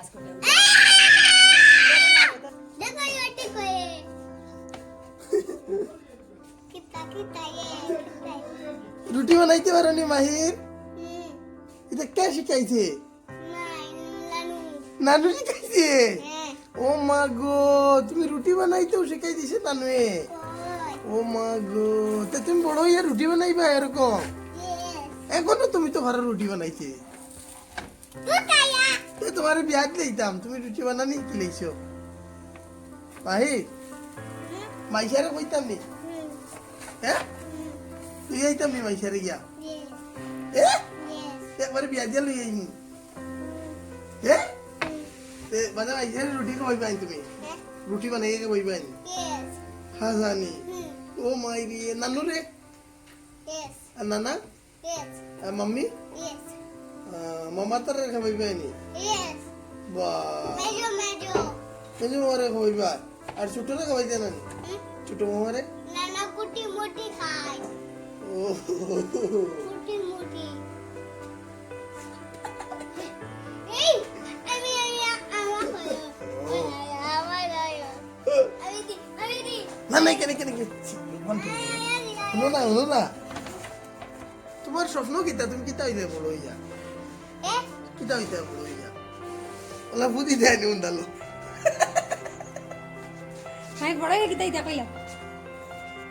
কাজ করতে देखो ये टिक है कितना कितना ये রুটি বানাইতে পারো নি মাহির? এটা কে শিখাইছে? लानू নানু শিখাইছে? है ও মা গো, তুমি রুটি বানাইতেও শিখাই দিছে নানুয়ে? ও মা গো, তা তুমি বড় হইয়া রুটি বানাইবা এরকম? এখনো তুমি তো ঘরে রুটি বানাইছে। तू काया তো তোমার বিয়াত লইতাম, তুমি রুটি বানানি কি লইছো? মাহির মাইশারে কইতাম নি? হ্যাঁ তুই আইতাম নি মাইশারে গিয়া? ये একবারে বিয়া দিয়া লই আইনি। হ্যাঁ বাজা মাইশারে রুটি খাওয়াই পাই তুমি? রুটি বানাইয়ে খাওয়াই পাই? यस হ্যাঁ জানি। ও মাইরি নানু রে यस আর নানা यस আর মাম্মি यस মামা তার খাওয়াই পাইনি? यस বাহ मेजो মেজো মামারে খাওয়াই পাই আর ছোটরে খাওয়াই দেন না? ছোট মামারে? नाना कुटी मोटी खाए ও कुटी मोटी এই আমি আমার হলো আমার আমি না না কেন কেন শুনো না শুনো না, তোমার স্বপ্ন কিতা? তুমি কিতা হইতে বড় হইয়া? এ কিতা হইতে বড় হইয়া? ওলা বুদ্ধি দেয় নি উন্দালো। আমি বড় হয়ে গিয়ে তাই কইলাম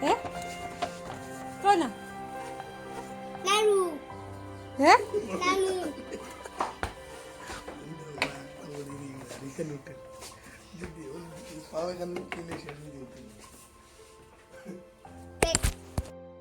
হ্যাঁ কই না নানু হ্যাঁ নানু পাওয়া গেল কিনে শেষ হয়ে